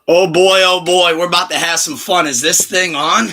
Oh boy, we're about to have some fun. Is this thing on?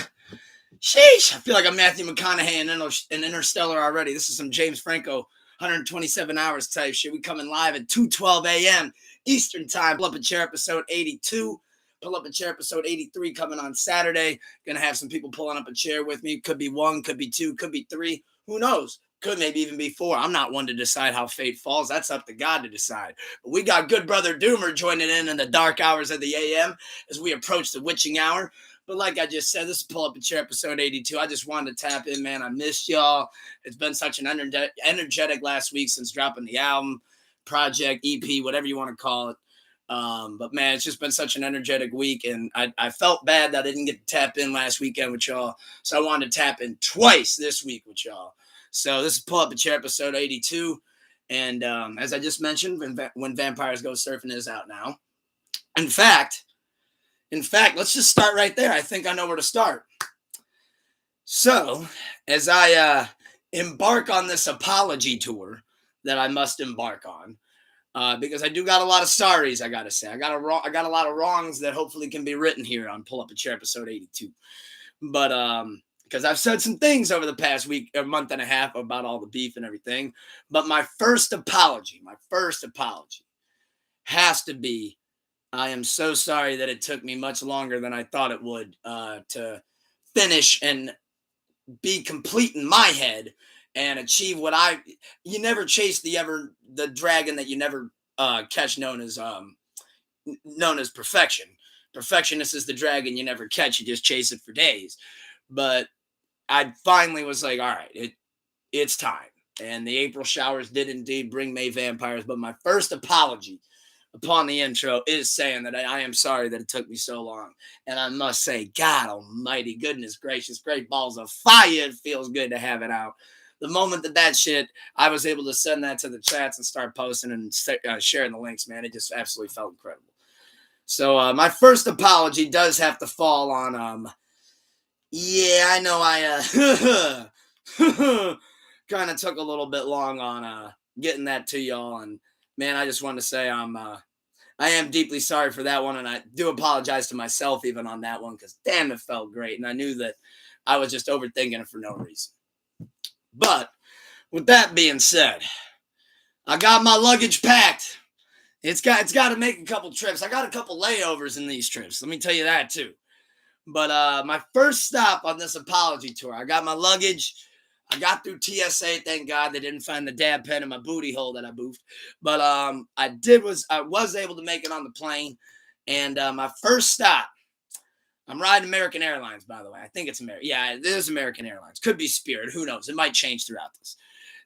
Sheesh, I feel like I'm Matthew McConaughey in Interstellar already. This is some James Franco, 127 hours type shit. We coming live at 2:12 a.m. Eastern Time. Pull Up a Chair episode 82. Pull Up a Chair episode 83 coming on Saturday. Gonna have some people pulling up a chair with me. Could be one, could be two, could be three. Who knows? Could maybe even be four. I'm not one to decide how fate falls. That's up to God to decide. But we got good brother Doomer joining in the dark hours of the AM as we approach the witching hour. But like I just said, this is Pull Up a Chair episode 82. I just wanted to tap in, man. I missed y'all. It's been such an energetic last week since dropping the album, project, EP, whatever you want to call it. But man, it's just been such an energetic week, and I felt bad that I didn't get to tap in last weekend with y'all. So I wanted to tap in twice this week with y'all. So this is Pull Up a Chair episode 82. And as I just mentioned, when Vampires Go Surfing is out now. In fact, let's just start right there. I think I know where to start. So, as I embark on this apology tour that I must embark on, because I do got a lot of sorries, I gotta say. I got a lot of wrongs that hopefully can be written here on Pull Up a Chair episode 82. But because I've said some things over the past week, a month and a half about all the beef and everything. But my first apology has to be, I am so sorry that it took me much longer than I thought it would to finish and be complete in my head and achieve you never chase the dragon that you never catch, known as perfection. Perfectionist is the dragon you never catch, you just chase it for days. But I finally was like, all right, it's time. And the April showers did indeed bring May vampires. But my first apology upon the intro is saying that I am sorry that it took me so long. And I must say, God almighty, goodness gracious, great balls of fire, it feels good to have it out. The moment that shit, I was able to send that to the chats and start posting and sharing the links, man, it just absolutely felt incredible. So my first apology does have to fall on, yeah, I know I kind of took a little bit long on getting that to y'all. And man, I just wanted to say I am deeply sorry for that one, and I do apologize to myself even on that one, because damn, it felt great, and I knew that I was just overthinking it for no reason. But with that being said, I got my luggage packed. It's got to make a couple trips. I got a couple layovers in these trips. Let me tell you that too. But my first stop on this apology tour, I got my luggage. I got through TSA. Thank God they didn't find the dab pen in my booty hole that I boofed. But I was able to make it on the plane. And my first stop, I'm riding American Airlines, by the way. I think it's American. Yeah, it is American Airlines. Could be Spirit. Who knows? It might change throughout this.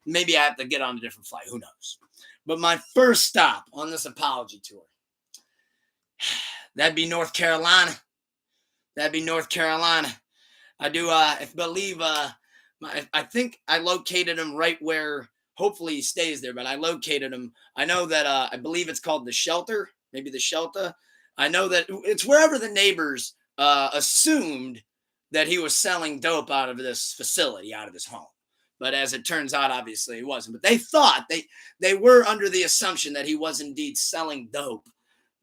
Maybe I have to get on a different flight. Who knows? But my first stop on this apology tour, that'd be North Carolina. I do believe I think I located him right where, hopefully he stays there, but I located him. I know that I believe it's called the Shelter, maybe the Shelter. I know that it's wherever the neighbors assumed that he was selling dope out of this facility, out of his home. But as it turns out, obviously he wasn't. But they thought, they were under the assumption that he was indeed selling dope,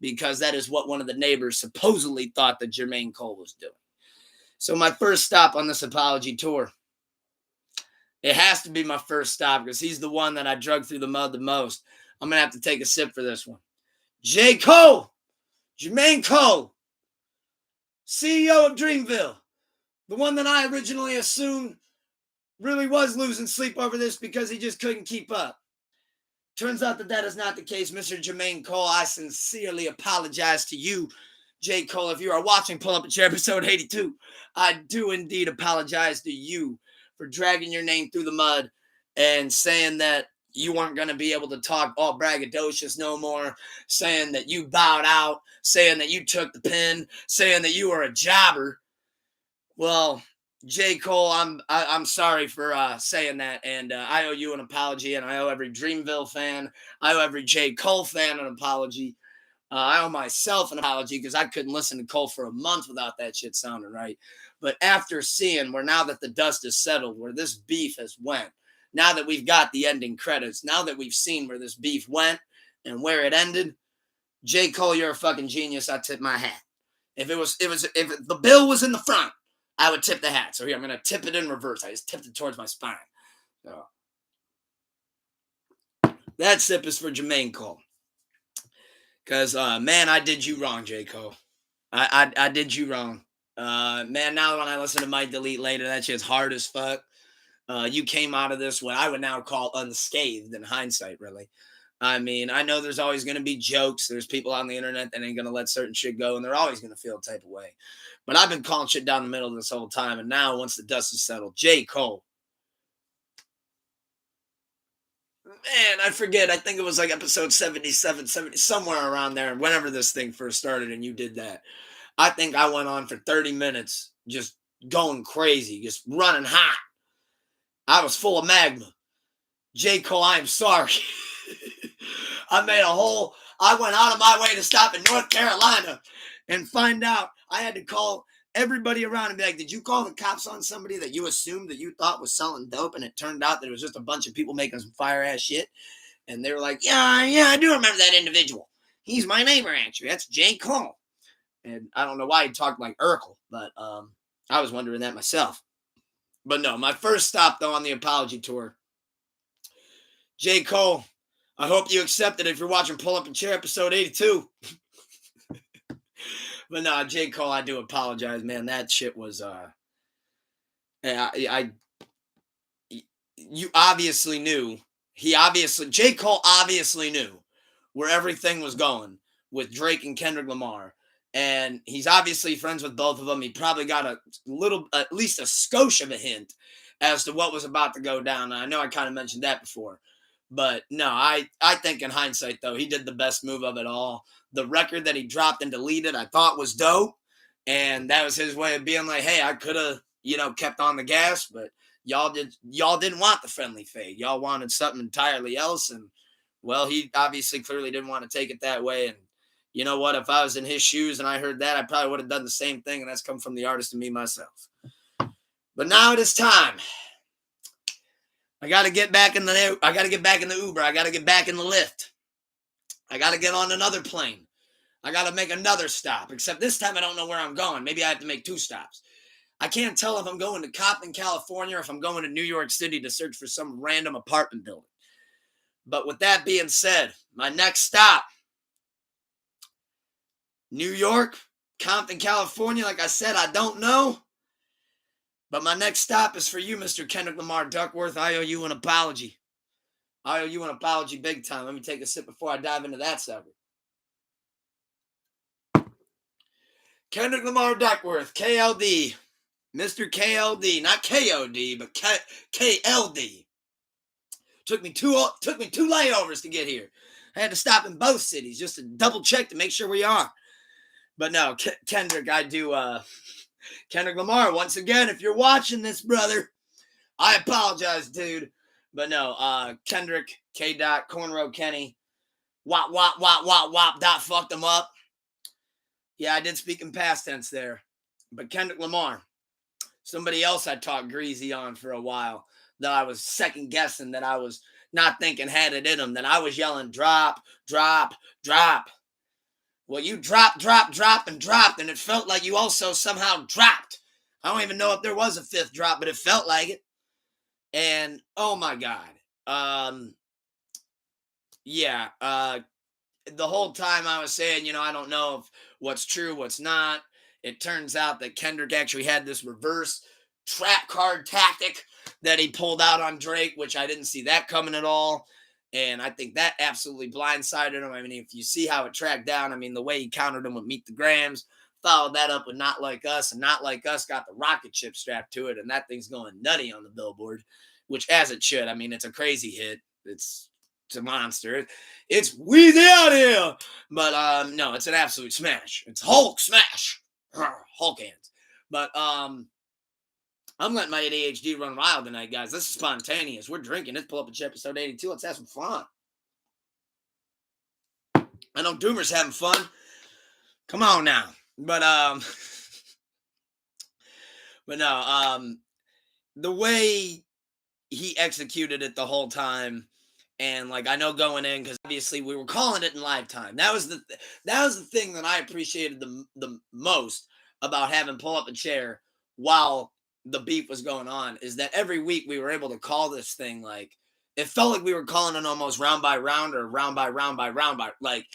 because that is what one of the neighbors supposedly thought that Jermaine Cole was doing. So my first stop on this apology tour, it has to be my first stop, because he's the one that I drug through the mud the most. I'm going to have to take a sip for this one. J. Cole, Jermaine Cole, CEO of Dreamville, the one that I originally assumed really was losing sleep over this because he just couldn't keep up. Turns out that is not the case, Mr. Jermaine Cole. I sincerely apologize to you, J. Cole. If you are watching Pull Up a Chair episode 82, I do indeed apologize to you for dragging your name through the mud and saying that you weren't going to be able to talk all braggadocious no more, saying that you bowed out, saying that you took the pin, saying that you were a jobber. Well, J. Cole, I'm sorry for saying that, and I owe you an apology, and I owe every Dreamville fan, I owe every J. Cole fan an apology. I owe myself an apology, because I couldn't listen to Cole for a month without that shit sounding right. But after seeing where, now that the dust is settled, where this beef has went, now that we've got the ending credits, now that we've seen where this beef went and where it ended, J. Cole, you're a fucking genius. I tip my hat. If the bill was in the front, I would tip the hat. So here, I'm going to tip it in reverse. I just tipped it towards my spine. So that sip is for Jermaine Cole. Because, man, I did you wrong, J. Cole. I did you wrong. Man, now when I listen to my delete later, that shit's hard as fuck. You came out of this what I would now call unscathed in hindsight, really. I mean, I know there's always going to be jokes. There's people on the internet that ain't going to let certain shit go, and they're always going to feel a type of way. But I've been calling shit down the middle this whole time, and now once the dust is settled, J. Cole. Man, I forget. I think it was like episode 77, 70, somewhere around there, whenever this thing first started, and you did that. I think I went on for 30 minutes just going crazy, just running hot. I was full of magma. J. Cole, I'm sorry. I went out of my way to stop in North Carolina and find out. I had to call everybody around and be like, did you call the cops on somebody that you assumed that you thought was selling dope? And it turned out that it was just a bunch of people making some fire ass shit. And they were like, yeah, I do remember that individual. He's my neighbor, actually. That's J. Cole. And I don't know why he talked like Urkel, but I was wondering that myself. But no, my first stop, though, on the Apology tour, J. Cole, I hope you accept it if you're watching Pull Up a Chair episode 82. But no, J. Cole, I do apologize, man. That shit was, you obviously knew, J. Cole obviously knew where everything was going with Drake and Kendrick Lamar. And he's obviously friends with both of them. He probably got at least a skosh of a hint as to what was about to go down. And I know I kind of mentioned that before. But no, I think in hindsight, though, he did the best move of it all. The record that he dropped and deleted, I thought was dope. And that was his way of being like, hey, I could have, kept on the gas, but y'all didn't want the friendly fade. Y'all wanted something entirely else. And, well, he obviously clearly didn't want to take it that way. And you know what? If I was in his shoes and I heard that, I probably would have done the same thing. And that's come from the artist and me myself. But now it is time. I got to get back in the Uber. I got to get back in the Lyft. I got to get on another plane. I got to make another stop. Except this time I don't know where I'm going. Maybe I have to make 2 stops. I can't tell if I'm going to Compton, California, or if I'm going to New York City to search for some random apartment building. But with that being said, my next stop, New York, Compton, California. Like I said, I don't know. But my next stop is for you, Mr. Kendrick Lamar Duckworth. I owe you an apology. I owe you an apology big time. Let me take a sip before I dive into that subject. Kendrick Lamar Duckworth, KLD. Mr. KLD. Not KOD, but KLD. Took me two layovers to get here. I had to stop in both cities just to double check to make sure we are. But no, Kendrick, I do, Kendrick Lamar, once again, if you're watching this, brother, I apologize, dude. But no, Kendrick, K. Cornrow Kenny, wop, dot fucked him up. Yeah, I did speak in past tense there. But Kendrick Lamar, somebody else I talked greasy on for a while, that I was second guessing, that I was not thinking had it in him, that I was yelling, drop, drop, drop. Well, you dropped, and it felt like you also somehow dropped. I don't even know if there was a 5th drop, but it felt like it. And, oh my God. The whole time I was saying, I don't know if what's true, what's not. It turns out that Kendrick actually had this reverse trap card tactic that he pulled out on Drake, which I didn't see that coming at all. And I think that absolutely blindsided him. I mean, if you see how it tracked down, I mean, the way he countered him with Meet the Grams, followed that up with Not Like Us, and Not Like Us got the rocket ship strapped to it, and that thing's going nutty on the Billboard, which as it should. I mean, it's a crazy hit. It's a monster. It's Weezy out here. But no, it's an absolute smash. It's Hulk smash. Hulk hands. But I'm letting my ADHD run wild tonight, guys. This is spontaneous. We're drinking. Let's pull up a episode 82. Let's have some fun. I know Doomer's having fun. Come on now. But no, the way he executed it the whole time, And like I know going in, because obviously we were calling it in live time. That was the thing that I appreciated the most about having pull up a chair while the beef was going on, is that every week we were able to call this thing, like it felt like we were calling it almost round by round, or round by round by round by, like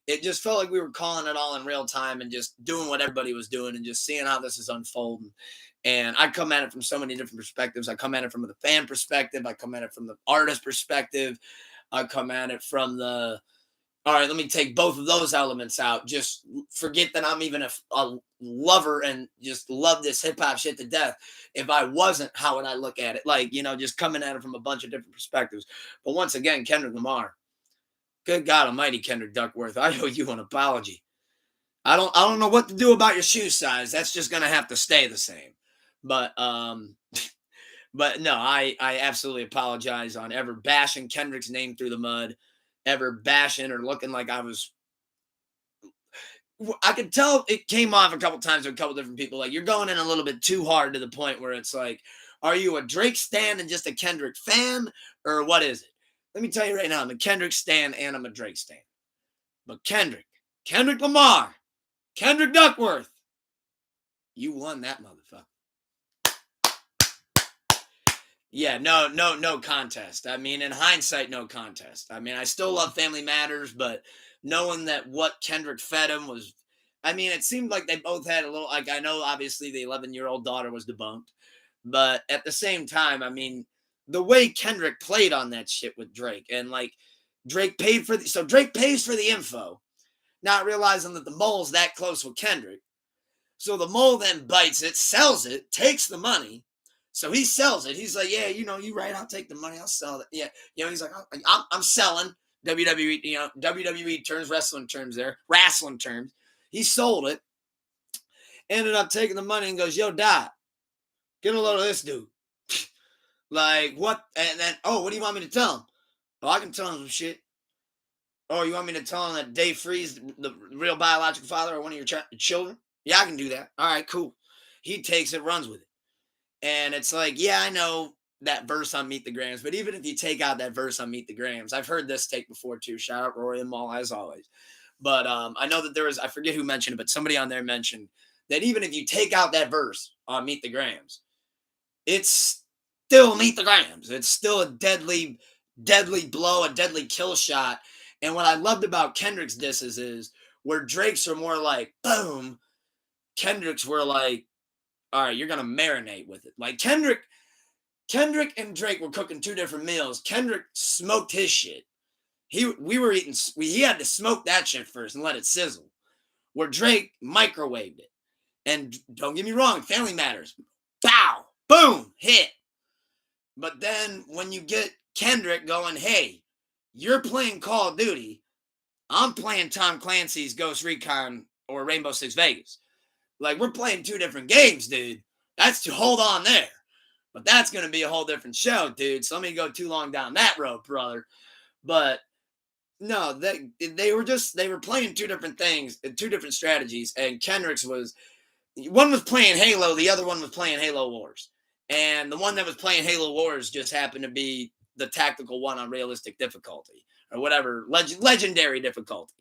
it just felt like we were calling it all in real time and just doing what everybody was doing and just seeing how this is unfolding. And I come at it from so many different perspectives. I come at it from the fan perspective. I come at it from the artist perspective. I come at it from the, all right, let me take both of those elements out. Just forget that I'm even a lover and just love this hip hop shit to death. If I wasn't, how would I look at it? Like, just coming at it from a bunch of different perspectives. But once again, Kendrick Lamar, good God Almighty, Kendrick Duckworth, I owe you an apology. I don't know what to do about your shoe size. That's just gonna have to stay the same. But but no, I absolutely apologize on ever bashing Kendrick's name through the mud, ever bashing or looking like I could tell it came off a couple times with a couple different people. Like, you're going in a little bit too hard, to the point where it's like, are you a Drake stan and just a Kendrick fan, or what is it? Let me tell you right now, I'm a Kendrick stan and I'm a Drake stan. But Kendrick Lamar, Kendrick Duckworth, you won that motherfucker. Yeah, no contest. I mean, in hindsight, no contest. I mean, I still love Family Matters, but knowing that what Kendrick fed him was, I mean, it seemed like they both had a little, like, I know obviously the 11-year-old daughter was debunked, but at the same time, I mean, the way Kendrick played on that shit with Drake, and like Drake paid for so Drake pays for the info, not realizing that the mole's that close with Kendrick. So the mole then bites it, sells it, takes the money. So he sells it. He's like, yeah, you right. I'll take the money. I'll sell it. Yeah. He's like, I'm selling WWE, WWE terms, wrestling terms there, wrestling terms. He sold it, ended up taking the money and goes, yo, Dot, get a load of this dude. Like, what? And then, oh, what do you want me to tell him? Oh, I can tell him some shit. Oh, you want me to tell him that Dave Freeze, the real biological father of one of your children? Yeah, I can do that. All right, cool. He takes it, runs with it. And it's like, yeah, I know that verse on Meet the Grams, but even if you take out that verse on Meet the Grams, I've heard this take before too. Shout out Rory and Maul, as always. But I know that there was, I forget who mentioned it, but somebody on there mentioned that even if you take out that verse on Meet the Grams, it's still Meet the Grams. It's still a deadly, deadly blow, a deadly kill shot. And what I loved about Kendrick's disses is where Drake's are more like, boom, Kendrick's were like, all right, you're gonna marinate with it. Like Kendrick and Drake were cooking two different meals. Kendrick smoked his shit. He had to smoke that shit first and let it sizzle. Where Drake microwaved it. And don't get me wrong, Family Matters. Bow, boom, hit. But then when you get Kendrick going, hey, you're playing Call of Duty, I'm playing Tom Clancy's Ghost Recon or Rainbow Six Vegas. Like, we're playing two different games, dude. That's to hold on there. But that's going to be a whole different show, dude. So let me go too long down that road, brother. But no, they were playing two different things, two different strategies. And Kendrick's one was playing Halo, the other one was playing Halo Wars. And the one that was playing Halo Wars just happened to be the tactical one on realistic difficulty, or whatever, legendary difficulty,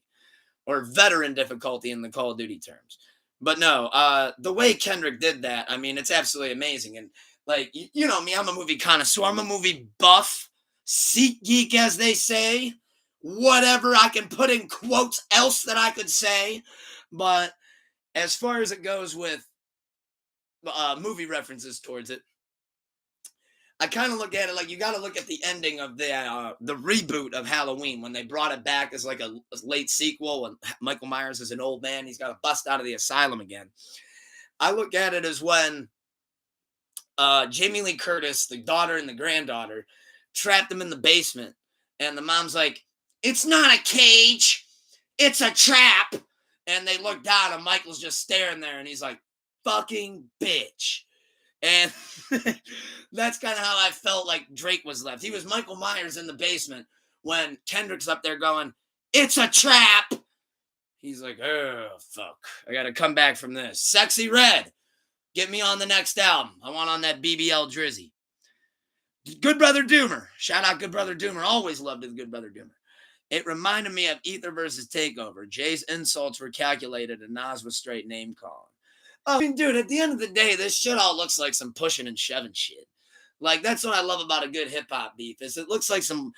or veteran difficulty in the Call of Duty terms. But no, the way Kendrick did that, I mean, it's absolutely amazing. And like, you know me, I'm a movie connoisseur. I'm a movie buff, seat geek, as they say. Whatever I can put in quotes else that I could say. But as far as it goes with movie references towards it, I kind of look at it like you got to look at the ending of the reboot of Halloween, when they brought it back as like a late sequel, when Michael Myers is an old man. He's got to bust out of the asylum again. I look at it as when Jamie Lee Curtis, the daughter and the granddaughter, trapped them in the basement. And the mom's like, it's not a cage, it's a trap. And they look down and Michael's just staring there and he's like, fucking bitch. And that's kind of how I felt like Drake was left. He was Michael Myers in the basement when Kendrick's up there going, it's a trap. He's like, oh, fuck. I got to come back from this. Sexy Red. Get me on the next album. I want on that BBL Drizzy. Good Brother Doomer. Shout out Good Brother Doomer. Always loved the Good Brother Doomer. It reminded me of Ether versus Takeover. Jay's insults were calculated and Nas was straight name calling. I mean, dude, at the end of the day, this shit all looks like some pushing and shoving shit. Like, that's what I love about a good hip hop beef, is it looks like some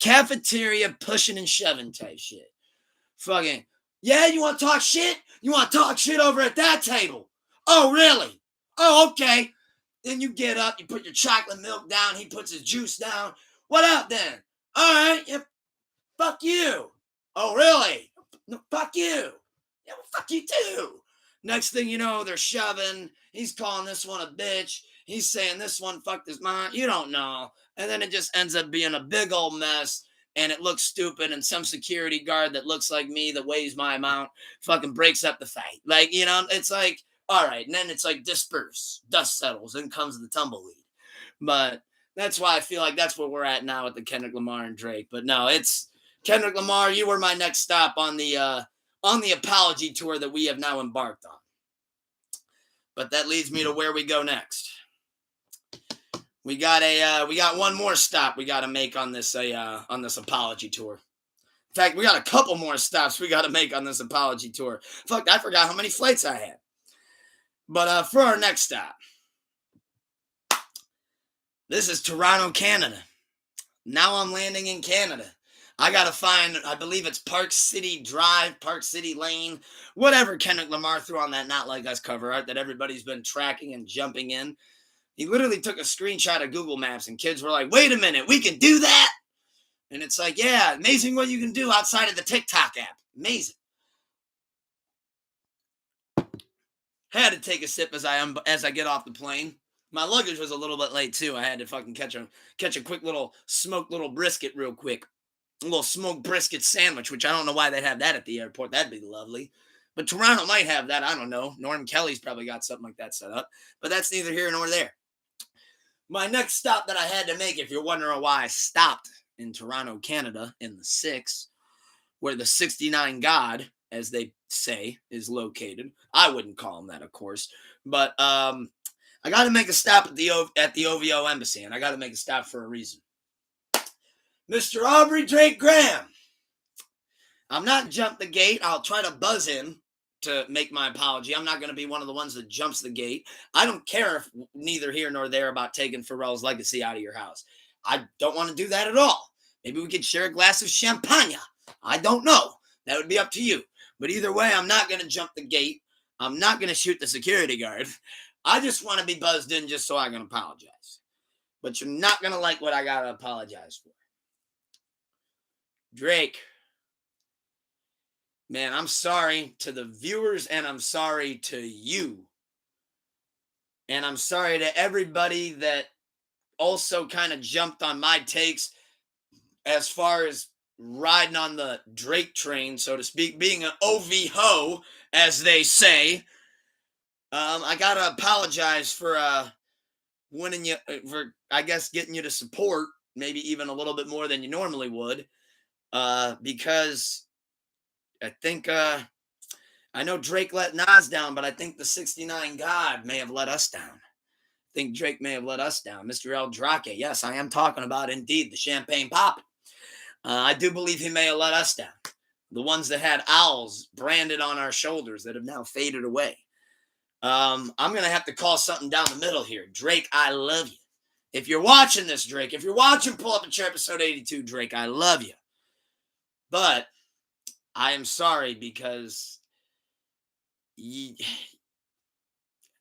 cafeteria pushing and shoving type shit. Fucking, yeah, you want to talk shit? You want to talk shit over at that table? Oh, really? Oh, okay. Then you get up, you put your chocolate milk down, he puts his juice down. What up then? All right, yeah, fuck you. Oh, really? No, fuck you. Yeah, well, fuck you too. Next thing you know, they're shoving. He's calling this one a bitch. He's saying this one fucked his mom. You don't know. And then it just ends up being a big old mess. And it looks stupid. And some security guard that looks like me, that weighs my amount, fucking breaks up the fight. Like, you know, it's like, all right. And then it's like disperse. Dust settles. In comes the tumbleweed. But that's why I feel like that's where we're at now with the Kendrick Lamar and Drake. But no, it's Kendrick Lamar. You were my next stop on the apology tour that we have now embarked on. But that leads me to where we go next. We got one more stop we got to make on this apology tour. In fact, we got a couple more stops we got to make on this apology tour. Fuck, I forgot how many flights I had. But for our next stop, this is Toronto, Canada. Now I'm landing in Canada. I got to find, I believe it's Park City Drive, Park City Lane, whatever Kendrick Lamar threw on that Not Like Us cover art that everybody's been tracking and jumping in. He literally took a screenshot of Google Maps and kids were like, wait a minute, we can do that? And it's like, yeah, amazing what you can do outside of the TikTok app. Amazing. Had to take a sip as I get off the plane. My luggage was a little bit late too. I had to fucking catch a quick little smoked little brisket real quick. A little smoked brisket sandwich, which I don't know why they'd have that at the airport. That'd be lovely. But Toronto might have that. I don't know. Norm Kelly's probably got something like that set up. But that's neither here nor there. My next stop that I had to make, if you're wondering why I stopped in Toronto, Canada, in the 6, where the 69 God, as they say, is located. I wouldn't call him that, of course. But I got to make a stop at the OVO Embassy, and I got to make a stop for a reason. Mr. Aubrey Drake Graham. I'm not jump the gate. I'll try to buzz in to make my apology. I'm not going to be one of the ones that jumps the gate. I don't care if neither here nor there about taking Pharrell's legacy out of your house. I don't want to do that at all. Maybe we could share a glass of champagne. I don't know. That would be up to you. But either way, I'm not going to jump the gate. I'm not going to shoot the security guard. I just want to be buzzed in just so I can apologize. But you're not going to like what I got to apologize for. Drake. Man, I'm sorry to the viewers and I'm sorry to you. And I'm sorry to everybody that also kind of jumped on my takes as far as riding on the Drake train, so to speak, being an OV-ho, as they say. I got to apologize for winning you, for, I guess, getting you to support, maybe even a little bit more than you normally would, because I think, I know Drake let Nas down, but I think the 69 God may have let us down. I think Drake may have let us down. Mr. El Drake, yes, I am talking about, indeed, the champagne pop. I do believe he may have let us down. The ones that had owls branded on our shoulders that have now faded away. I'm going to have to call something down the middle here. Drake, I love you. If you're watching this, Drake, if you're watching Pull Up a Chair episode 82, Drake, I love you. But I am sorry because,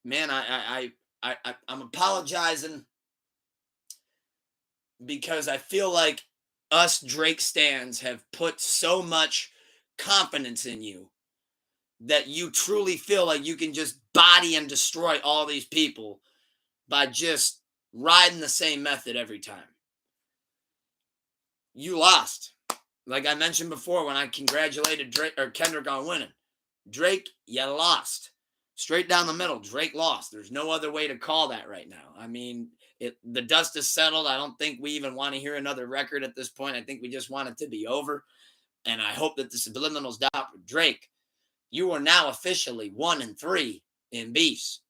man, I'm apologizing because I feel like us Drake stans have put so much confidence in you that you truly feel like you can just body and destroy all these people by just riding the same method every time. You lost. Like I mentioned before when I congratulated Drake or Kendrick on winning. Drake, you lost. Straight down the middle, Drake lost. There's no other way to call that right now. I mean, the dust is settled. I don't think we even want to hear another record at this point. I think we just want it to be over. And I hope that the subliminals doubt for Drake. You are now officially 1-3 in beefs.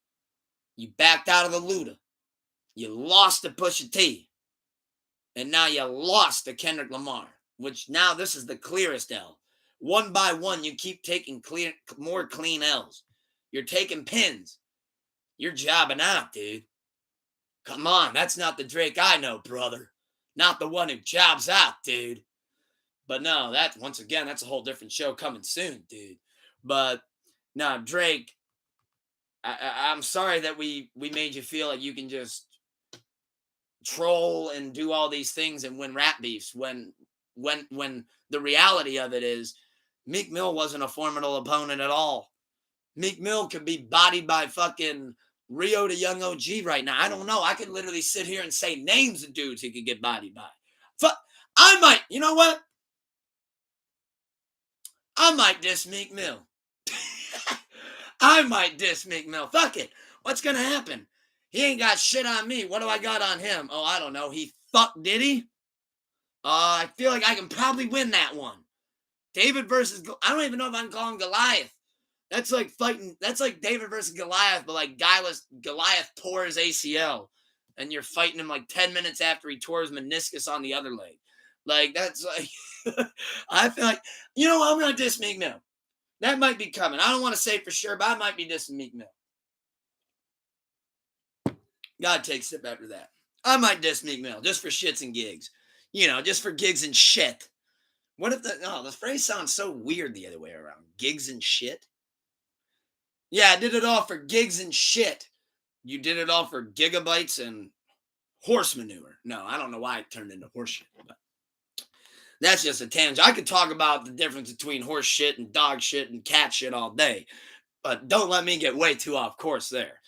You backed out of the Luda. You lost to Pusha T. and now you lost to Kendrick Lamar, which now this is the clearest L. One by one, you keep taking more clean L's. You're taking pins. You're jobbing out, dude. Come on, that's not the Drake I know, brother. Not the one who jobs out, dude. But no, that once again, that's a whole different show coming soon, dude. But no, Drake, I'm sorry that we made you feel like you can just troll and do all these things and win rap beefs when the reality of it is Meek Mill wasn't a formidable opponent at all. Meek Mill could be bodied by fucking Rio to Young OG right now. I don't know. I could literally sit here and say names of dudes he could get bodied by. I might, you know what? I might diss Meek Mill. I might diss Meek Mill. Fuck it. What's going to happen? He ain't got shit on me. What do I got on him? Oh, I don't know. He fucked Diddy? I feel like I can probably win that one. David versus, I don't even know if I can call him Goliath. That's like fighting, that's like David versus Goliath, but like Goliath tore his ACL. And you're fighting him like 10 minutes after he tore his meniscus on the other leg. Like, that's like, I feel like, you know what? I'm going to diss Meek Mill. That might be coming. I don't want to say for sure, but I might be dissing Meek Mill. God takes it after that. I might diss Meek Mill just for shits and gigs. You know, just for gigs and shit. What if the phrase sounds so weird the other way around. Gigs and shit? Yeah, I did it all for gigs and shit. You did it all for gigabytes and horse manure. No, I don't know why it turned into horse shit, but that's just a tangent. I could talk about the difference between horse shit and dog shit and cat shit all day, but don't let me get way too off course there.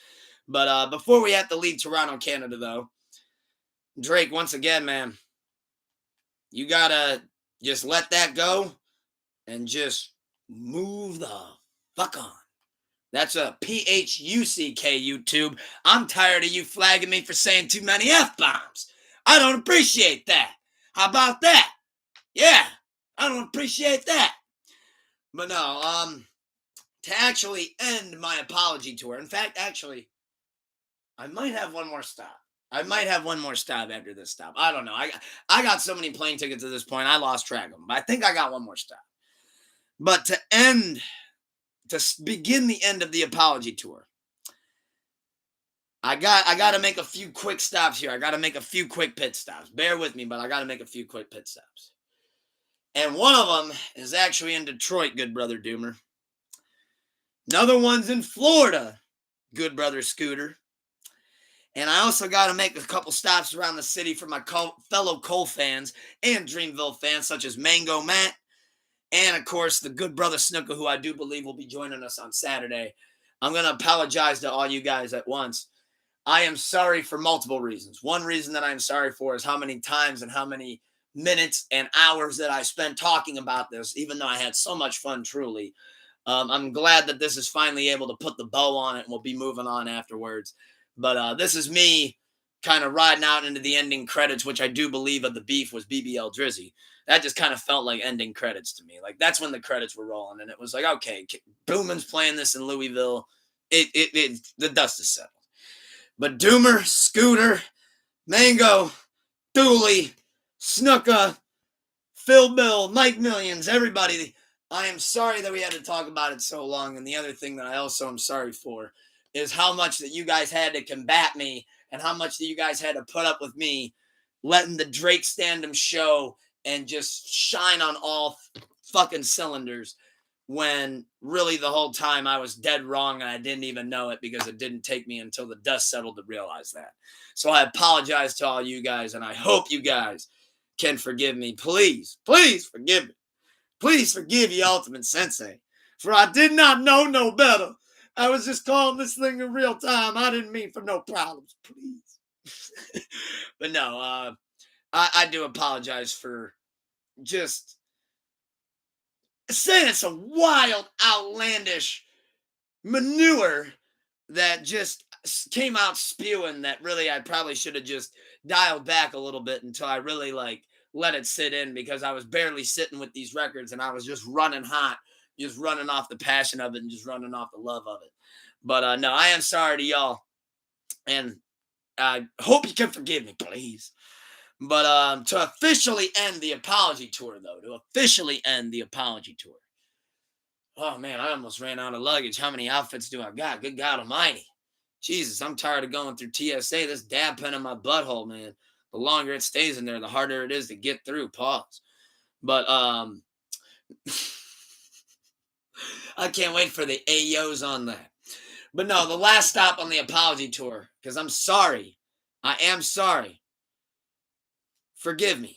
But before we have to leave Toronto, Canada, though, Drake, once again, man, you gotta just let that go and just move the fuck on. That's a PHUCK YouTube. I'm tired of you flagging me for saying too many F-bombs. I don't appreciate that. How about that? Yeah, I don't appreciate that. But no, to actually end my apology tour. In fact, actually, I might have one more stop. I might have one more stop after this stop. I don't know. I got so many plane tickets at this point, I lost track of them. But I think I got one more stop. But to begin the end of the apology tour, I got to make a few quick stops here. I got to make a few quick pit stops. Bear with me, but I got to make a few quick pit stops. And one of them is actually in Detroit, good brother Doomer. Another one's in Florida, good brother Scooter. And I also got to make a couple stops around the city for my fellow Cole fans and Dreamville fans, such as Mango Matt, and, of course, the good brother Snooker, who I do believe will be joining us on Saturday. I'm going to apologize to all you guys at once. I am sorry for multiple reasons. One reason that I'm sorry for is how many times and how many minutes and hours that I spent talking about this, even though I had so much fun, truly. I'm glad that this is finally able to put the bow on it, and we'll be moving on afterwards. But this is me kind of riding out into the ending credits, which I do believe of the beef was BBL Drizzy. That just kind of felt like ending credits to me. Like, that's when the credits were rolling, and it was like, okay, Boomin's playing this in Louisville. The dust is settled. But Doomer, Scooter, Mango, Dooley, Snooka, Phil Bill, Mike Millions, everybody, I am sorry that we had to talk about it so long. And the other thing that I also am sorry for is how much that you guys had to combat me and how much that you guys had to put up with me letting the Drake stand-em show and just shine on all fucking cylinders when really the whole time I was dead wrong and I didn't even know it because it didn't take me until the dust settled to realize that. So I apologize to all you guys, and I hope you guys can forgive me. Please, please forgive me. Please forgive the Ultimate Sensei, for I did not know no better. I was just calling this thing in real time. I didn't mean for no problems, please. But no, I do apologize for just saying some wild, outlandish manure that just came out spewing that really I probably should have just dialed back a little bit until I really let it sit in, because I was barely sitting with these records and I was just running hot, just running off the passion of it and just running off the love of it. But no, I am sorry to y'all, and I hope you can forgive me, please. But to officially end the apology tour, though, oh man, I almost ran out of luggage. How many outfits do I got? Good God Almighty. Jesus, I'm tired of going through TSA. This dab pen in my butthole, man. The longer it stays in there, the harder it is to get through. Pause. But I can't wait for the AOs on that. But no, the last stop on the apology tour, because I'm sorry. I am sorry. Forgive me.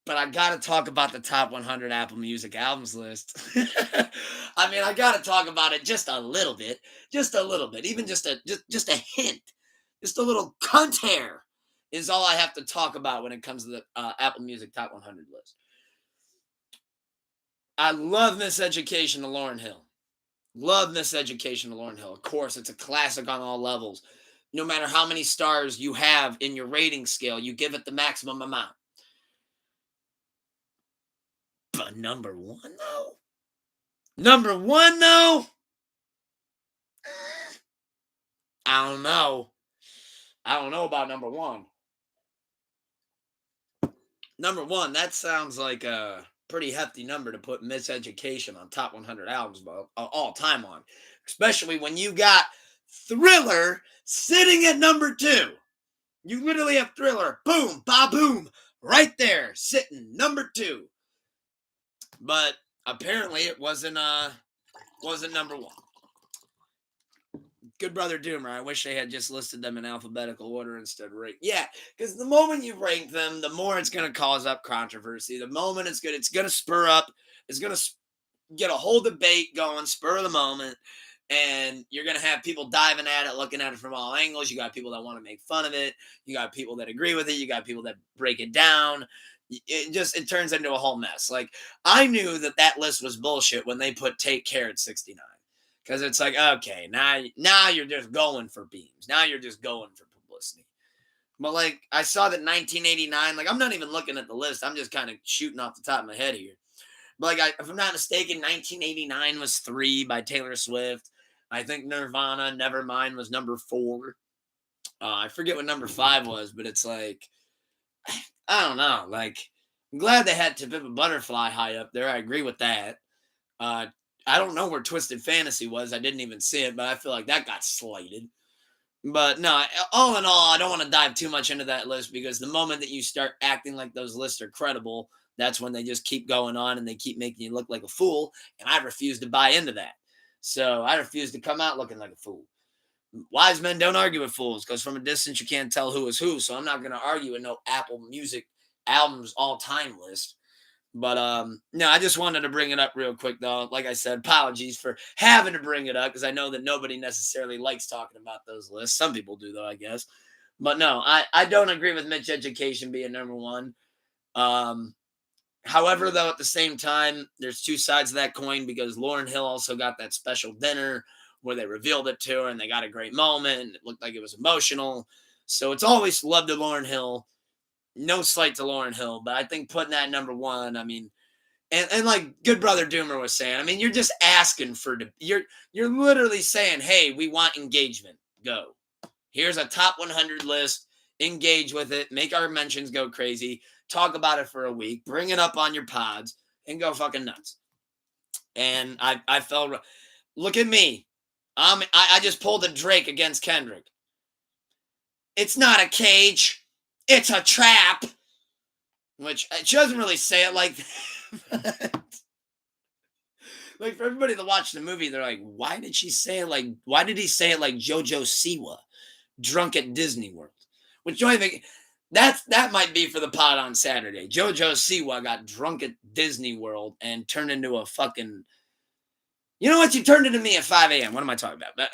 But I got to talk about the top 100 Apple Music albums list. I mean, I got to talk about it just a little bit. Just a little bit. Even just a hint. Just a little cunt hair is all I have to talk about when it comes to the Apple Music Top 100 list. I love Miseducation of Lauryn Hill. Love Miseducation of Lauryn Hill. Of course, it's a classic on all levels. No matter how many stars you have in your rating scale, you give it the maximum amount. But number one, though? Number one, though? I don't know. I don't know about number one. Number one, that sounds like a pretty hefty number to put Miseducation on top 100 albums all time on. Especially when you got Thriller sitting at number two. You literally have Thriller, boom, ba boom, right there, sitting number two. But apparently it wasn't number one. Good Brother Doomer. I wish they had just listed them in alphabetical order instead of rank. Yeah, because the moment you rank them, the more it's going to cause up controversy. The moment it's going to spur up, it's going to get a whole debate going, spur of the moment, and you're going to have people diving at it, looking at it from all angles. You got people that want to make fun of it. You got people that agree with it. You got people that break it down. It turns into a whole mess. Like, I knew that list was bullshit when they put Take Care at 69. Because it's like, okay, now you're just going for beams. Now you're just going for publicity. But like, I saw that 1989, like, I'm not even looking at the list. I'm just kind of shooting off the top of my head here. But like, if I'm not mistaken, 1989 was 3 by Taylor Swift. I think Nirvana, Nevermind was number 4. I forget what number 5 was, but it's like, I don't know. Like, I'm glad they had To Pimp a Butterfly high up there. I agree with that. I don't know where Twisted Fantasy was. I didn't even see it, but I feel like that got slated. But no, all in all, I don't want to dive too much into that list because the moment that you start acting like those lists are credible, that's when they just keep going on and they keep making you look like a fool. And I refuse to buy into that. So I refuse to come out looking like a fool. Wise men don't argue with fools because from a distance you can't tell who is who. So I'm not going to argue with no Apple Music albums all time list. But no, I just wanted to bring it up real quick though. Like I said, apologies for having to bring it up because I know that nobody necessarily likes talking about those lists. Some people do though, I guess. But no, I don't agree with Miseducation being number one. However, though, at the same time, there's two sides of that coin because Lauryn Hill also got that special dinner where they revealed it to her and they got a great moment. And it looked like it was emotional. So it's always love to Lauryn Hill. No slight to Lauryn Hill, but I think putting that number one, I mean, and like Good Brother Doomer was saying, I mean, you're just asking for you're literally saying, hey, we want engagement. Go. Here's a top 100 list. Engage with it. Make our mentions go crazy. Talk about it for a week. Bring it up on your pods and go fucking nuts. And I felt, look at me. I just pulled a Drake against Kendrick. It's not a cage. It's a trap. Which she doesn't really say it like that. Like for everybody that watched the movie, they're like, why did he say it like JoJo Siwa drunk at Disney World? Which you only think that might be for the pod on Saturday. JoJo Siwa got drunk at Disney World and turned into a fucking, you know what? You turned into me at 5 a.m. What am I talking about? But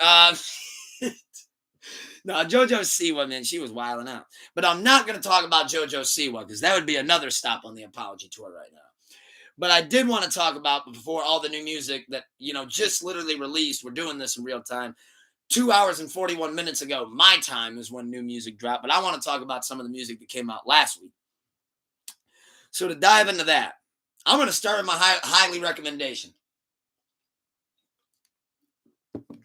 no, JoJo Siwa, man, she was wilding out. But I'm not going to talk about JoJo Siwa because that would be another stop on the apology tour right now. But I did want to talk about before all the new music that, just literally released. We're doing this in real time. 2 hours and 41 minutes ago, my time is when new music dropped. But I want to talk about some of the music that came out last week. So to dive into that, I'm going to start with my highly recommendation.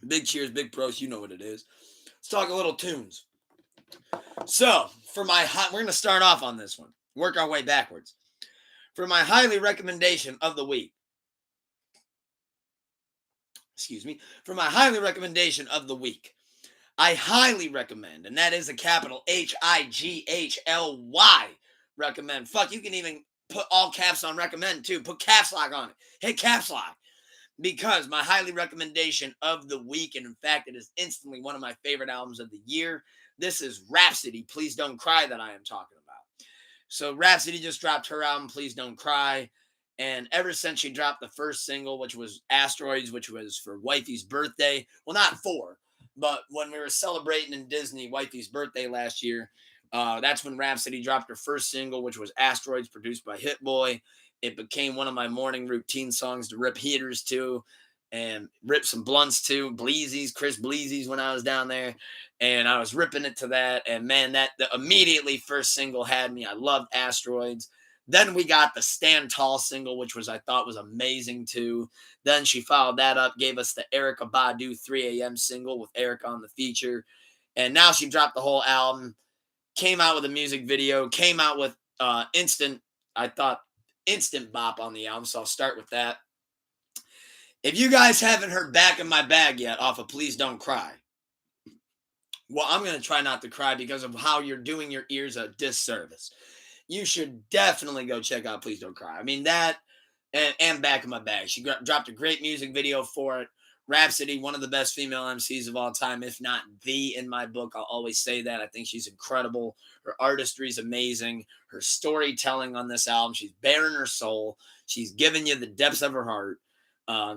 Big cheers, big pros. You know what it is. Let's talk a little tunes. So we're gonna start off on this one. Work our way backwards. For my highly recommendation of the week. Excuse me. For my highly recommendation of the week. I highly recommend, and that is a capital HIGHLY. Recommend. Fuck, you can even put all caps on recommend too. Put caps lock on it. Hit caps lock. Because my highly recommendation of the week, and in fact, it is instantly one of my favorite albums of the year. This is Rhapsody, Please Don't Cry, that I am talking about. So Rhapsody just dropped her album, Please Don't Cry. And ever since she dropped the first single, which was Asteroids, which was for Wifey's birthday, well, not for, but when we were celebrating in Disney Wifey's birthday last year, that's when Rhapsody dropped her first single, which was Asteroids, produced by Hit Boy. It became one of my morning routine songs to rip heaters to and rip some blunts to, Bleezies, Chris Bleezies when I was down there. And I was ripping it to that. And man, that the immediately first single had me. I loved Asteroids. Then we got the Stand Tall single, which I thought was amazing too. Then she followed that up, gave us the Erykah Badu 3 a.m. single with Erykah on the feature. And now she dropped the whole album, came out with a music video, came out with instant bop on the album. So I'll start with that. If you guys haven't heard Back in My Bag yet off of Please Don't Cry, well, I'm going to try not to cry because of how you're doing your ears a disservice. You should definitely go check out Please Don't Cry. I mean, that and Back in My Bag. She dropped a great music video for it. Rhapsody, one of the best female MCs of all time, if not the, in my book. I'll always say that. I think she's incredible. Her artistry is amazing. Her storytelling on this album, she's bearing her soul. She's giving you the depths of her heart.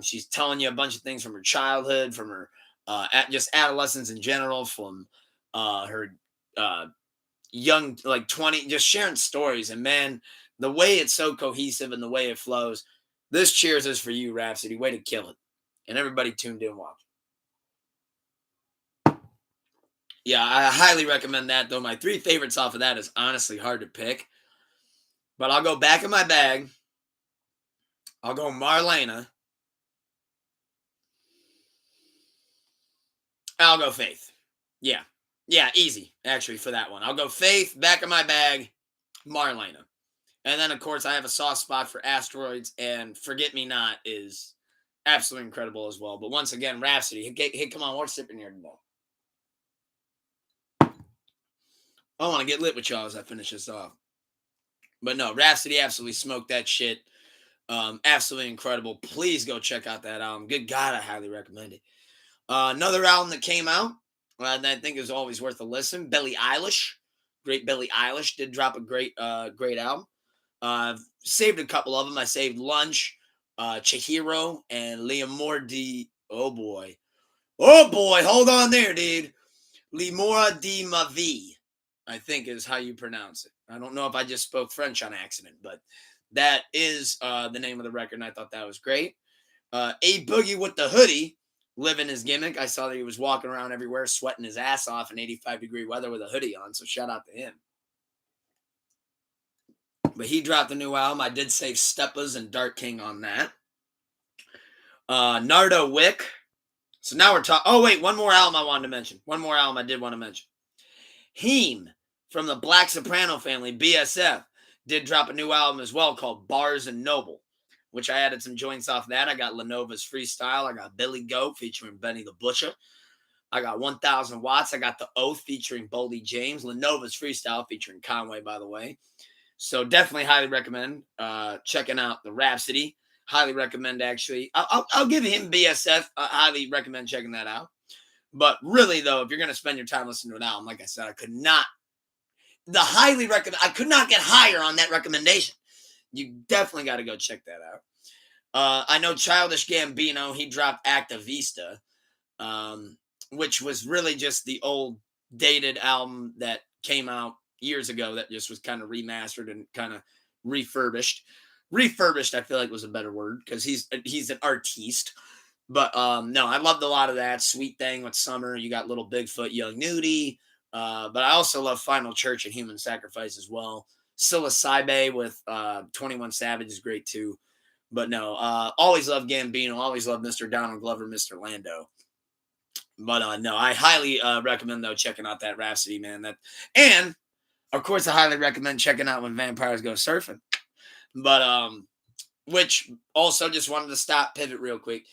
She's telling you a bunch of things from her childhood, from her just adolescence in general, from her young, like 20, just sharing stories. And man, the way it's so cohesive and the way it flows, this cheers is for you, Rhapsody. Way to kill it. And everybody tuned in watching. Yeah, I highly recommend that, though. My three favorites off of that is honestly hard to pick. But I'll go Back in My Bag. I'll go Marlena. I'll go Faith. Yeah. Yeah, easy, actually, for that one. I'll go Faith, Back in My Bag, Marlena. And then, of course, I have a soft spot for Asteroids, and Forget Me Not is absolutely incredible as well. But once again, Rhapsody. Hey, come on, we're sipping here today. I want to get lit with y'all as I finish this off. But no, Rhapsody absolutely smoked that shit. Absolutely incredible. Please go check out that album. Good God, I highly recommend it. Another album that came out that I think is always worth a listen. Billie Eilish. Great Billie Eilish did drop a great album. I've saved a couple of them. I saved Lunch, Chihiro, and Leomora di... Oh, boy. Oh, boy. Hold on there, dude. Leomora di Mavi, I think is how you pronounce it. I don't know if I just spoke French on accident, but that is the name of the record, and I thought that was great. A Boogie with the Hoodie, living his gimmick. I saw that he was walking around everywhere, sweating his ass off in 85-degree weather with a hoodie on, so shout out to him. But he dropped a new album. I did save Steppas and Dark King on that. Nardo Wick. So now we're talking. Oh, wait, one more album I wanted to mention. One more album I did want to mention. Heem from the Black Soprano family, BSF, did drop a new album as well called Bars and Noble, which I added some joints off that. I got Lenova's Freestyle. I got Billy Goat featuring Benny the Butcher. I got 1000 Watts. I got The Oath featuring Boldy James. Lenova's Freestyle featuring Conway, by the way. So definitely highly recommend checking out the Rhapsody. Highly recommend, actually. I'll give him BSF. I highly recommend checking that out. But really, though, if you're going to spend your time listening to an album, like I said, I could not get higher on that recommendation. You definitely got to go check that out. I know Childish Gambino, he dropped Acta Vista, which was really just the old dated album that came out years ago that just was kind of remastered and kind of refurbished. Refurbished, I feel like was a better word because he's an artiste. But no, I loved a lot of that. Sweet Thing with Summer. You got Little Bigfoot, Young Nudie. But I also love Final Church and Human Sacrifice as well. Psilocybe with 21 Savage is great too. But no, always love Gambino. Always love Mr. Donald Glover, Mr. Lando. But no, I highly recommend though checking out that Rhapsody, man. And of course I highly recommend checking out When Vampires Go Surfing. But which also just wanted to stop pivot real quick.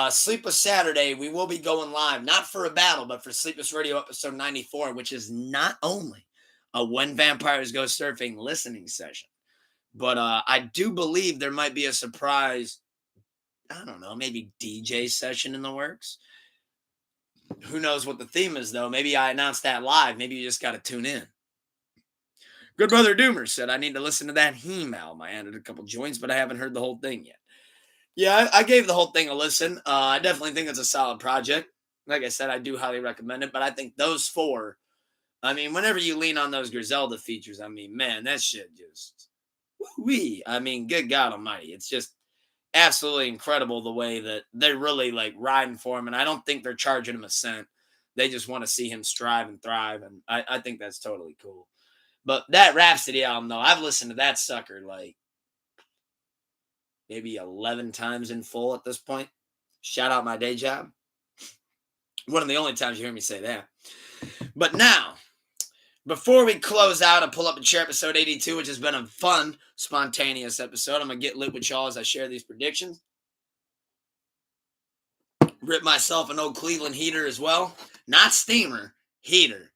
Sleepless Saturday, we will be going live, not for a battle, but for Sleepless Radio episode 94, which is not only a When Vampires Go Surfing listening session, but I do believe there might be a surprise, I don't know, maybe DJ session in the works. Who knows what the theme is, though? Maybe I announced that live. Maybe you just got to tune in. Good Brother Doomer said, I need to listen to that Heem album. I added a couple joints, but I haven't heard the whole thing yet. Yeah, I gave the whole thing a listen. I definitely think it's a solid project. Like I said, I do highly recommend it, but I think those four, I mean, whenever you lean on those Griselda features, I mean, man, that shit just, wee. I mean, good God almighty. It's just absolutely incredible the way that they're really like riding for him. And I don't think they're charging him a cent. They just want to see him strive and thrive. And I think that's totally cool. But that Rhapsody album, though, I've listened to that sucker like maybe 11 times in full at this point. Shout out my day job. One of the only times you hear me say that. But now, before we close out and pull up and share episode 82, which has been a fun, spontaneous episode, I'm going to get lit with y'all as I share these predictions. Rip myself an old Cleveland heater as well. Not steamer, heater.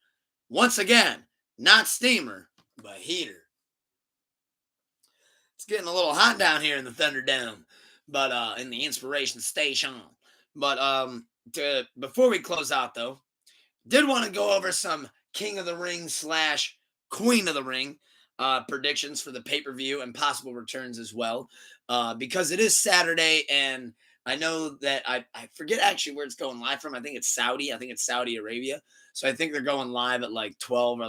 Once again, not steamer, but heater. It's getting a little hot down here in the Thunderdome, but in the Inspiration Station. But before we close out, though, did want to go over some King of the Ring / Queen of the Ring predictions for the pay-per-view and possible returns as well, because it is Saturday, and I know that I forget actually where it's going live from. I think it's Saudi. I think it's Saudi Arabia. So I think they're going live at like 12 or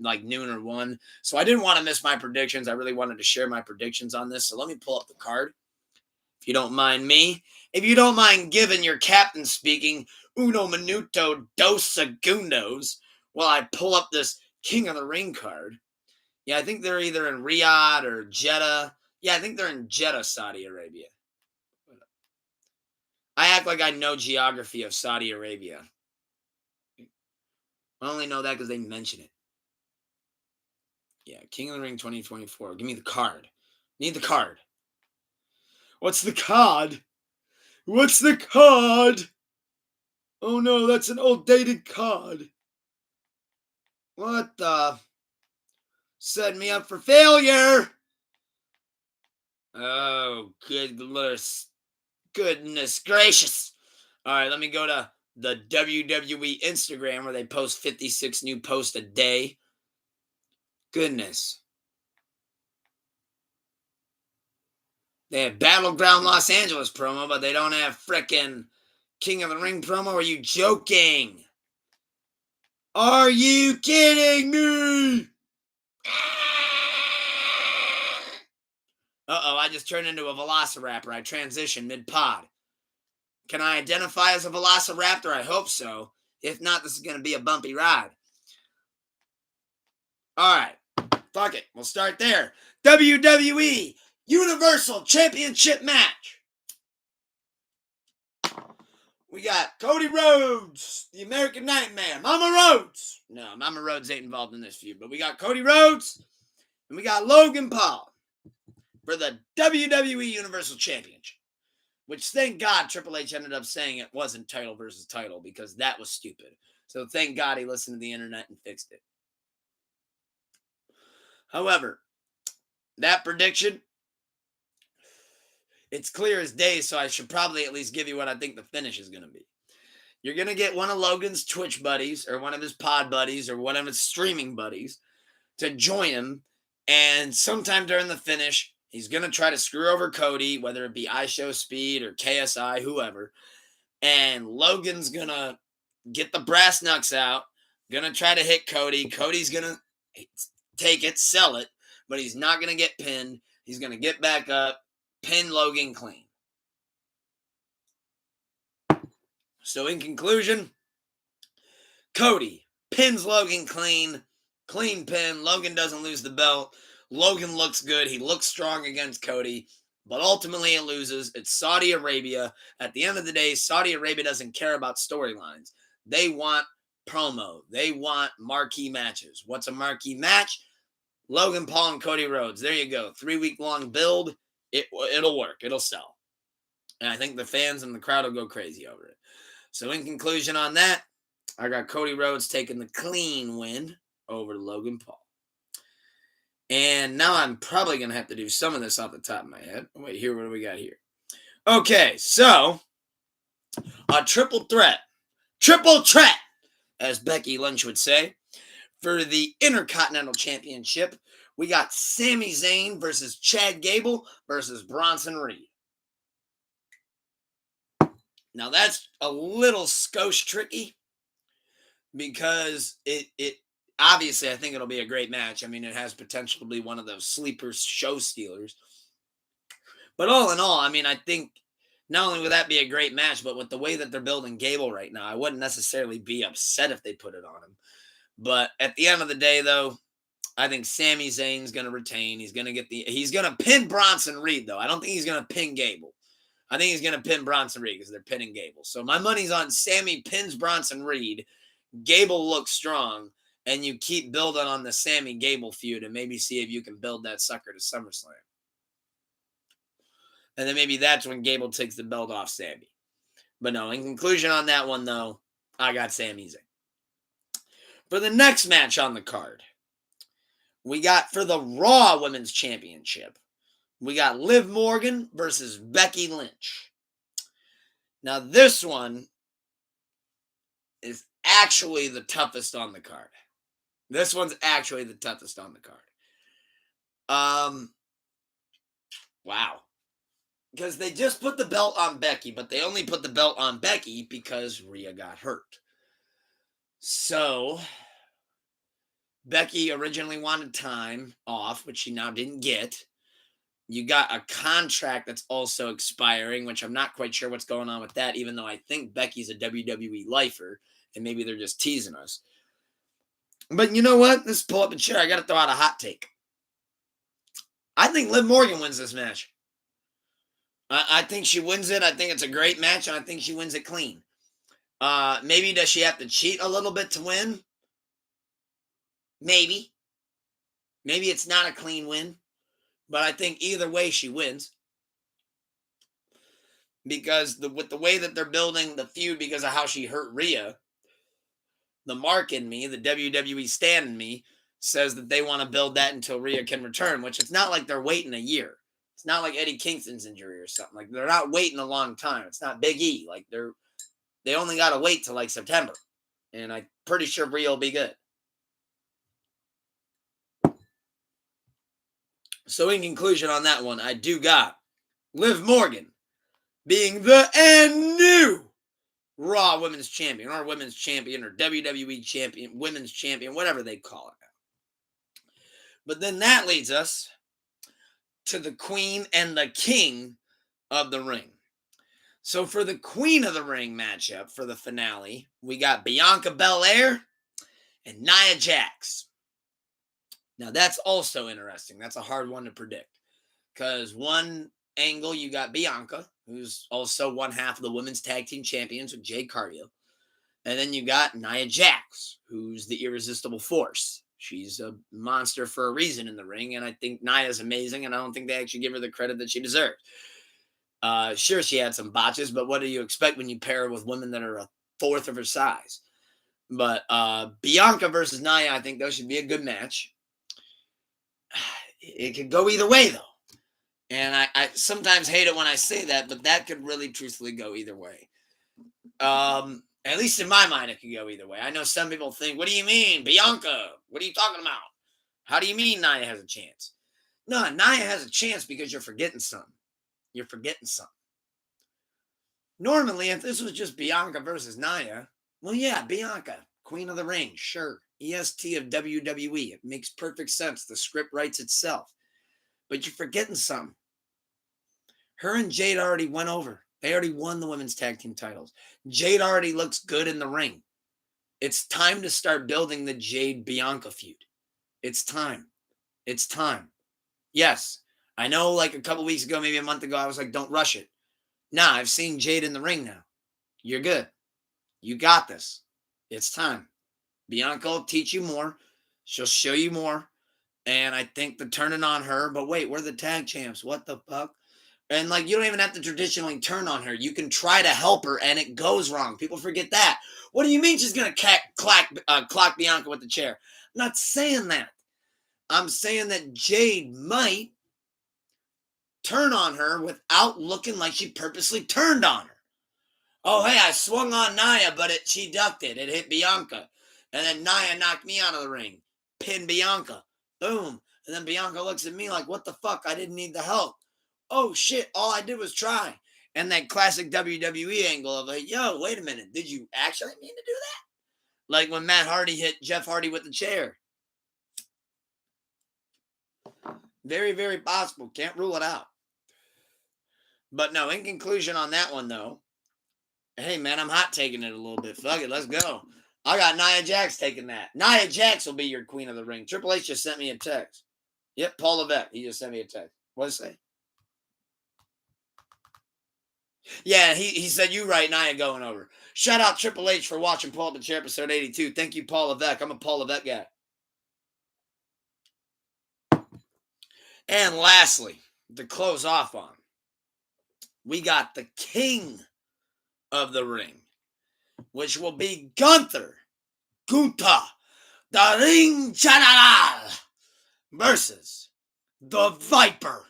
like noon or 1. So I didn't want to miss my predictions. I really wanted to share my predictions on this. So let me pull up the card. If you don't mind me. If you don't mind giving your captain speaking uno minuto dos segundos while I pull up this King of the Ring card. Yeah, I think they're either in Riyadh or Jeddah. Yeah, I think they're in Jeddah, Saudi Arabia. I act like I know geography of Saudi Arabia. I only know that because they mention it. Yeah, King of the Ring 2024. Give me the card. Need the card. What's the card? What's the card? Oh no, that's an old dated card. What the? Set me up for failure. Oh, goodness gracious. All right, let me go to the WWE Instagram where they post 56 new posts a day. Goodness. They have Battleground Los Angeles promo, but they don't have frickin' King of the Ring promo. Are you joking? Are you kidding me? Uh-oh, I just turned into a Velociraptor. I transitioned mid-pod. Can I identify as a Velociraptor? I hope so. If not, this is going to be a bumpy ride. All right. Fuck it. We'll start there. WWE Universal Championship match. We got Cody Rhodes, the American Nightmare, Mama Rhodes. No, Mama Rhodes ain't involved in this feud, but we got Cody Rhodes and we got Logan Paul for the WWE Universal Championship, which thank God Triple H ended up saying it wasn't title versus title because that was stupid. So thank God he listened to the internet and fixed it. However, that prediction, it's clear as day, so I should probably at least give you what I think the finish is going to be. You're going to get one of Logan's Twitch buddies or one of his pod buddies or one of his streaming buddies to join him, and sometime during the finish, he's going to try to screw over Cody, whether it be iShowSpeed or KSI, whoever, and Logan's going to get the brass knucks out, going to try to hit Cody. Cody's going to take it, sell it, but he's not going to get pinned. He's going to get back up, pin Logan clean. So in conclusion, Cody pins Logan clean pin. Logan doesn't lose the belt. Logan looks good. He looks strong against Cody. But ultimately, it loses. It's Saudi Arabia. At the end of the day, Saudi Arabia doesn't care about storylines. They want promo. They want marquee matches. What's a marquee match? Logan Paul and Cody Rhodes. There you go. 3-week long build. It'll work. It'll sell. And I think the fans and the crowd will go crazy over it. So in conclusion on that, I got Cody Rhodes taking the clean win over Logan Paul. And now I'm probably going to have to do some of this off the top of my head. Wait, here, what do we got here? Okay, so a triple threat, as Becky Lynch would say, for the Intercontinental Championship. We got Sami Zayn versus Chad Gable versus Bronson Reed. Now that's a little skosh tricky because it obviously I think it'll be a great match. I mean, it has potential to be one of those sleeper show stealers. But all in all, I mean, I think not only would that be a great match, but with the way that they're building Gable right now, I wouldn't necessarily be upset if they put it on him. But at the end of the day, though, I think Sami Zayn's going to retain. He's going to pin Bronson Reed, though. I don't think he's going to pin Gable. I think he's going to pin Bronson Reed because they're pinning Gable. So my money's on Sami pins Bronson Reed. Gable looks strong, and you keep building on the Sami Gable feud and maybe see if you can build that sucker to SummerSlam. And then maybe that's when Gable takes the belt off Sami. But no, in conclusion on that one, though, I got Sami Zayn. For the next match on the card, we got for the Raw Women's Championship, we got Liv Morgan versus Becky Lynch. Now, this one is actually the toughest on the card. This one's actually the toughest on the card. Wow. Because they just put the belt on Becky, but they only put the belt on Becky because Rhea got hurt. So, Becky originally wanted time off, which she now didn't get. You got a contract that's also expiring, which I'm not quite sure what's going on with that, even though I think Becky's a WWE lifer, and maybe they're just teasing us. But you know what? Let's pull up a chair. I got to throw out a hot take. I think Liv Morgan wins this match. I think she wins it. I think it's a great match, and I think she wins it clean. Maybe does she have to cheat a little bit to win? Maybe. Maybe it's not a clean win. But I think either way she wins. Because with the way that they're building the feud because of how she hurt Rhea, the mark in me, the WWE stan in me, says that they want to build that until Rhea can return, which it's not like they're waiting a year. It's not like Eddie Kingston's injury or something. Like, they're not waiting a long time. It's not Big E. Like, they only got to wait till like September. And I'm pretty sure Rhea will be good. So in conclusion on that one, I do got Liv Morgan being the new Raw Women's Champion or Women's Champion or WWE Champion, Women's Champion, whatever they call it now. But then that leads us to the Queen and the King of the Ring. So for the Queen of the Ring matchup for the finale, we got Bianca Belair and Nia Jax. Now, that's also interesting. That's a hard one to predict. Because one angle, you got Bianca, who's also one half of the Women's Tag Team Champions with Jade Cargill. And then you got Nia Jax, who's the irresistible force. She's a monster for a reason in the ring, and I think Nia's amazing, and I don't think they actually give her the credit that she deserves. Sure, she had some botches, but what do you expect when you pair her with women that are a fourth of her size? But Bianca versus Nia, I think that should be a good match. It could go either way, though. And I sometimes hate it when I say that, but that could really truthfully go either way. At least in my mind, it could go either way. I know some people think, what do you mean, Bianca? What are you talking about? How do you mean Nia has a chance? No, Nia has a chance because you're forgetting something. You're forgetting something. Normally, if this was just Bianca versus Nia, well, yeah, Bianca, Queen of the Ring, sure. EST of WWE. It makes perfect sense. The script writes itself. But you're forgetting something. Her and Jade already went over. They already won the women's tag team titles. Jade already looks good in the ring. It's time to start building the Jade Bianca feud. It's time. It's time. Yes, I know like a couple weeks ago, maybe a month ago, I was like, don't rush it. Nah, I've seen Jade in the ring now. You're good. You got this. It's time. Bianca will teach you more. She'll show you more. And I think the turning on her, but wait, we're the tag champs. What the fuck? And like, you don't even have to traditionally turn on her. You can try to help her, and it goes wrong. People forget that. What do you mean she's gonna clock Bianca with the chair? I'm not saying that. I'm saying that Jade might turn on her without looking like she purposely turned on her. Oh, hey, I swung on Nia, but she ducked it. It hit Bianca. And then Nia knocked me out of the ring. Pinned Bianca. Boom. And then Bianca looks at me like, what the fuck? I didn't need the help. Oh, shit. All I did was try. And that classic WWE angle of like, yo, wait a minute. Did you actually mean to do that? Like when Matt Hardy hit Jeff Hardy with the chair. Very, very possible. Can't rule it out. But no, in conclusion on that one, though, hey, man, I'm hot taking it a little bit. Fuck it, let's go. I got Nia Jax taking that. Nia Jax will be your queen of the ring. Triple H just sent me a text. Yep, Paul Levesque. He just sent me a text. What did it say? Yeah, he said, you right, Nia going over. Shout out Triple H for watching Pull Up a Chair episode 82. Thank you, Paul Levesque. I'm a Paul Levesque guy. And lastly, to close off on, we got the king of the ring, which will be Gunther, the Ring General, versus the Viper,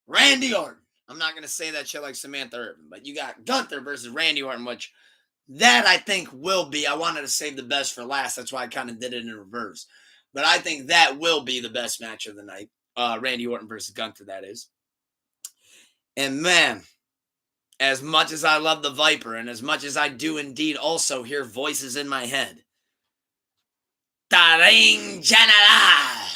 Randy Orton. I'm not going to say that shit like Samantha Irvin, but you got Gunther versus Randy Orton, which that I think will be. I wanted to save the best for last. That's why I kind of did it in reverse. But I think that will be the best match of the night. Randy Orton versus Gunther, that is. And man, as much as I love the Viper, and as much as I do indeed also hear voices in my head, the Ring General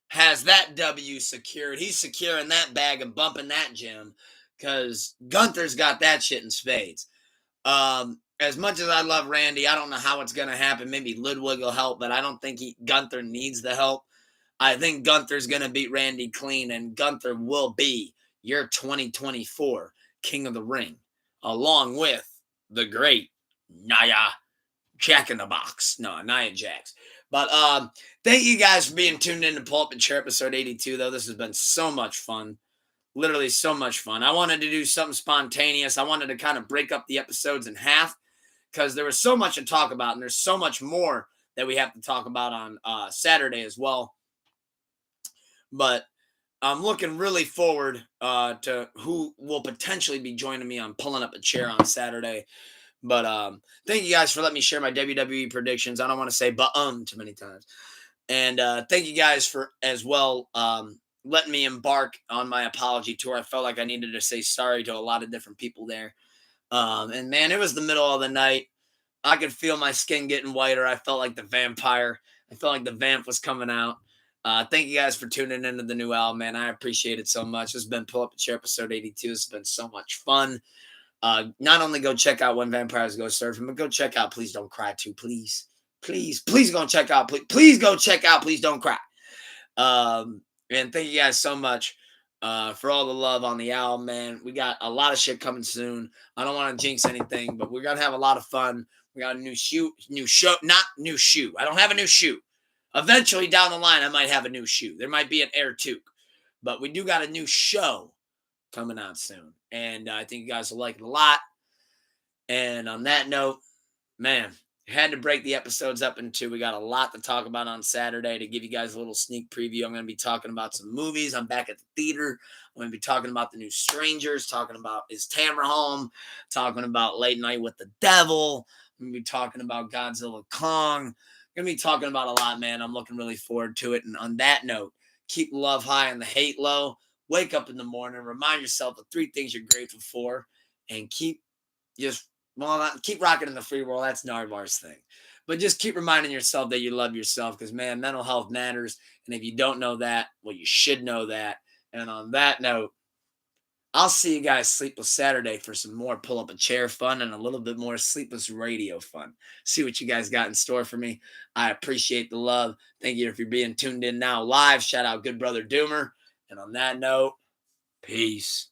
has that W secured. He's securing that bag and bumping that gem because Gunther's got that shit in spades. As much as I love Randy, I don't know how it's going to happen. Maybe Ludwig will help, but I don't think Gunther needs the help. I think Gunther's going to beat Randy clean, and Gunther will be your 2024 King of the Ring, along with the great Nia Jack in the Box. No, Nia Jax. But thank you guys for being tuned in to Pull Up and Chair episode 82, though. This has been so much fun. Literally so much fun. I wanted to do something spontaneous. I wanted to kind of break up the episodes in half because there was so much to talk about, and there's so much more that we have to talk about on Saturday as well. But I'm looking really forward to who will potentially be joining me on Pulling Up a Chair on Saturday. But thank you guys for letting me share my WWE predictions. I don't want to say too many times. And thank you guys for as well letting me embark on my apology tour. I felt like I needed to say sorry to a lot of different people there. And man, it was the middle of the night. I could feel my skin getting whiter. I felt like the vampire. I felt like the vamp was coming out. Thank you guys for tuning into the new album, man. I appreciate it so much. This has been Pull Up a Chair episode 82. This has been so much fun. Not only go check out When Vampires Go Surfing, but go check out Please Don't Cry too. Please go check out. Please go check out Please Don't Cry. And thank you guys so much for all the love on the album, man. We got a lot of shit coming soon. I don't want to jinx anything, but we're gonna have a lot of fun. We got a new shoe. I don't have a new shoe. Eventually down the line, I might have a new shoe. There might be an Air Toque, but we do got a new show coming out soon. And I think you guys will like it a lot. And on that note, man, had to break the episodes up in two. We got a lot to talk about on Saturday. To give you guys a little sneak preview, I'm going to be talking about some movies. I'm back at the theater. I'm going to be talking about the new Strangers, talking about Is Tamara Home, talking about Late Night with the Devil. I'm going to be talking about Godzilla Kong. I'm going to be talking about a lot, man. I'm looking really forward to it. And on that note, keep love high and the hate low. Wake up in the morning, remind yourself of 3 things you're grateful for, and keep rocking in the free world. That's Narvar's thing. But just keep reminding yourself that you love yourself because, man, mental health matters. And if you don't know that, well, you should know that. And on that note, I'll see you guys Sleepless Saturday for some more Pull Up a Chair fun and a little bit more Sleepless Radio fun. See what you guys got in store for me. I appreciate the love. Thank you if you're being tuned in now live. Shout out Good Brother Doomer. And on that note, peace.